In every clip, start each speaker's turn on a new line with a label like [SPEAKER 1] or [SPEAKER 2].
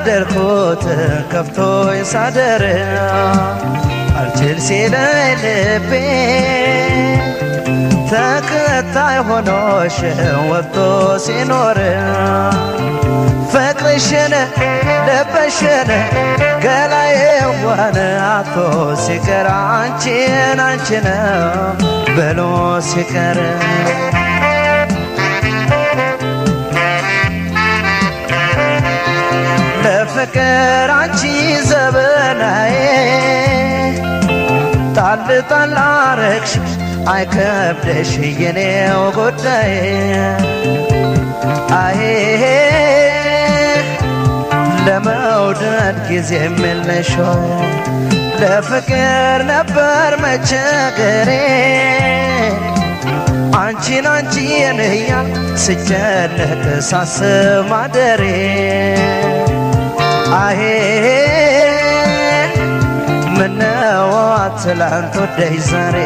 [SPEAKER 1] የተበደርኩት ከፍቶኝ ሳደር አልችል ሲለኝ ልቤ ተከታይ ሆኖሽ ወጥቶ ሲኖር ፍቅርሽን ልብሽን ገላዬን አቶ ሲቀር አንቺን አንቺን ብሎ ሲቀር ለፍቅር አንቺ ዘበናዬ ጣል ጣል አረግሽ አይከብደሽ የኔው ጉዳይ አሄ ለመውደድ ጊዜ የለሽ ለፍቅር ነበር መቸገሬ አንቺን አንቺን እያል ስጨነቅ ሳስብ ማደሬ አሄ ምነው ትላንት ወደይ ዛሬ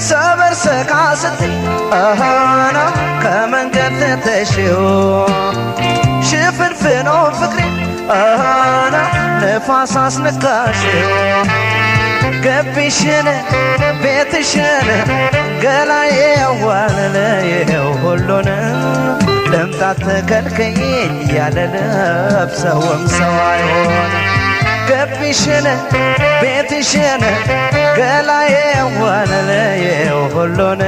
[SPEAKER 1] ሰበር ሰካ ስትይ አሃና ከመንገድ ትተሽው ሽፍንፍኖ ፍቅሬ አሃና ነፋስ አስነካሽው ገቢሽን ቤትሽን ገላዬ ዋለለየው ሁሉን ለምጣት ተከልከይኝ ያለ ለብሰውም ሰው አይሆን ገቢሽን ቤትሽን ገላዬ ዋለለየው ሁሉን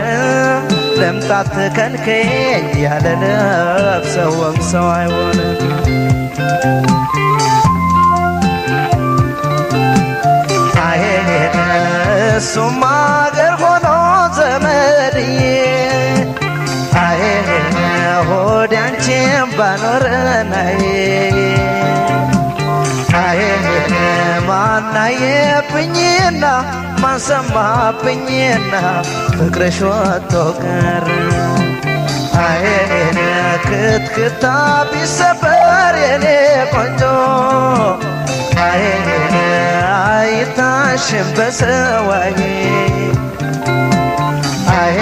[SPEAKER 1] ለምጣት ተከልከይኝ ያለ ለብሰውም ሰው አይሆን እሱም አገር ሆኖ ዘመድዬ አሄ ሆዴ አንቺን ባኖረናዬ አሄ ማናየብኝና ማንሰማብኝና ፍቅርሽ ወጥቶ ቀረ አሄ ክትክታ ቢሰበር የኔ ቆንጆ አሄ አይታሽም በሰዋዬ አሄ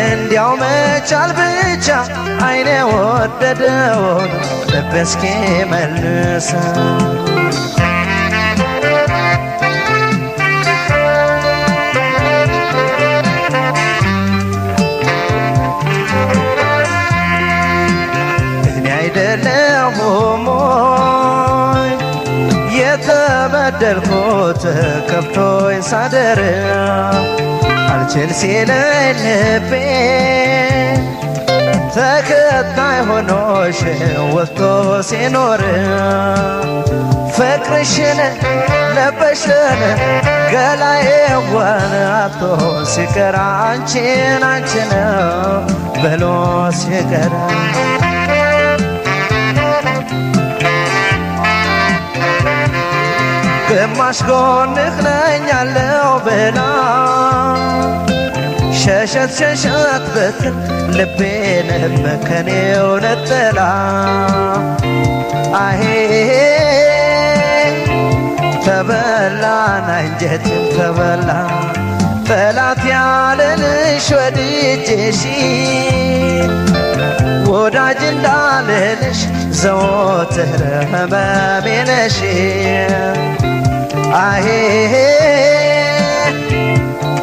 [SPEAKER 1] እንዲያው መቻል ብቻ አይኔ ወደደውን ልብ እስኪ መልሰ እኔ አይደለሁም የተበደልኩት ከፍቶኝ ሳደር አልችል ሲለኝ ልቤ ተከታይ ሆኖሽ ወጥቶ ሲኖር ፍቅርሽን ለበሽን ገላዬን አቶ ሲቀር አንቺን አንቺን ብሎ ሲቀር ግማሽ ጎንህ ነኝ ያለው ብላ ሸሸት ሸሸት ብትል ልቤንም ከኔው ነጠላ አሄ ተበላን አንጀትም ተበላ ጠላት ያለልሽ ወድጄሽ ወዳጅ እንዳልልሽ ዘወትር ህመሜ ነሽ አሄ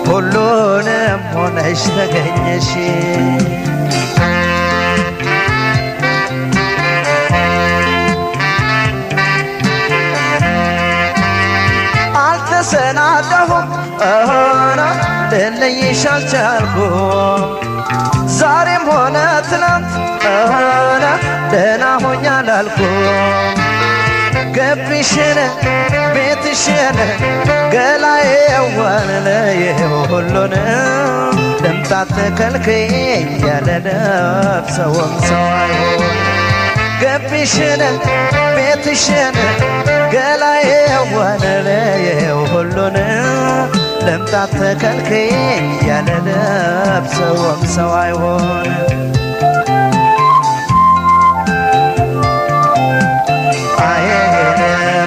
[SPEAKER 1] ሁሉንም ሆነሽ ተገኘሽ አልተሰናደሁም ሆና ልለይሽ አልቻልኩም ዛሬም ሆነ ትናንት ሆና ደህና ሆኛ ላልኩም ገቢሽን ቤትሽን ገላዬን ዋለለየው ሁሉን ለምጣት ተከልከይኝ ያለ ለብሰውም ሰው አይሆን ገቢሽን ቤትሽን ገላዬን ዋለለየው ሁሉን ለምጣት ተከልከይኝ ያለ ለብሰውም ሰው አይሆን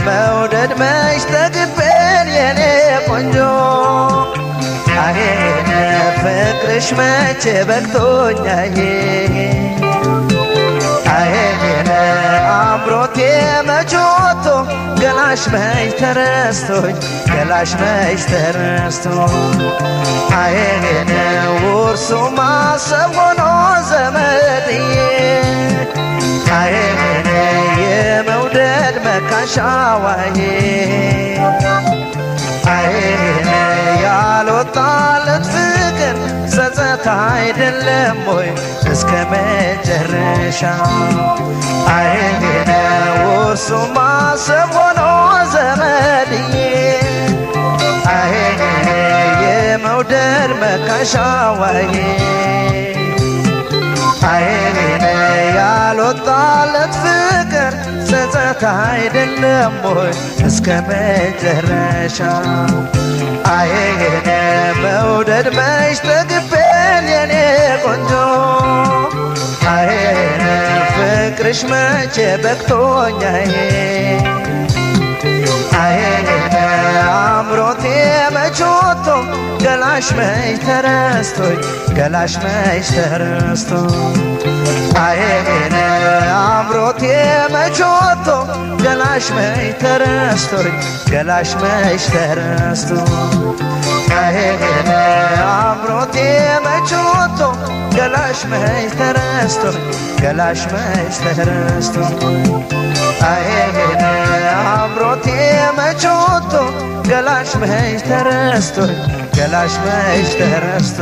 [SPEAKER 1] መውደድ መች ተግቤን የኔ ቆንጆ አሄ ፍቅርሽ መቼ በቅቶኛዬ አይኔ አምሮቴ መች ወጥቶ ገላሽ መች ተረስቶኝ ገላሽ መች ተረስቶ አይኔ ውርሱ ማሰብ ሆኖ ዘመድዬ አይኔ የመውደድ መካሻዋዬ አይኔ ያልወጣለት ፍቅር ጸጸት አይደለም ወይ እስከ መጨረሻ አይኔ ውርሱ ማሰብ ሆኖ ዘመድዬ አይኔ የመውደድ መካሻዋዬ አይኔ ያልወጣለት ፍቅር ጸጸት አይደለም ወይ እስከ መጨረሻ አይኔ መውደድ መች ጠግቤን የኔ ቆንጆ አይኔ ፍቅርሽ መቼ በቅቶኛዬ አይኔ አምሮቴ መች ወጥቶ ገላሽ መች ተረስቶኝ ገላሽ መች ተረስቶ አይኔ አምሮቴ መች ወጥቶ ገላሽ መች ተረስቶኝ ገላሽ መች ተረስቶ አይኔ አምሮቴ መች ወጥቶ ገላሽ መች ተረስቶኝ ገላሽ መች ተረስቶ አይኔ አምሮቴ መች ወጥቶ ገላሽ መች ተረስቶኝ ገላሽ መች ተረስቶ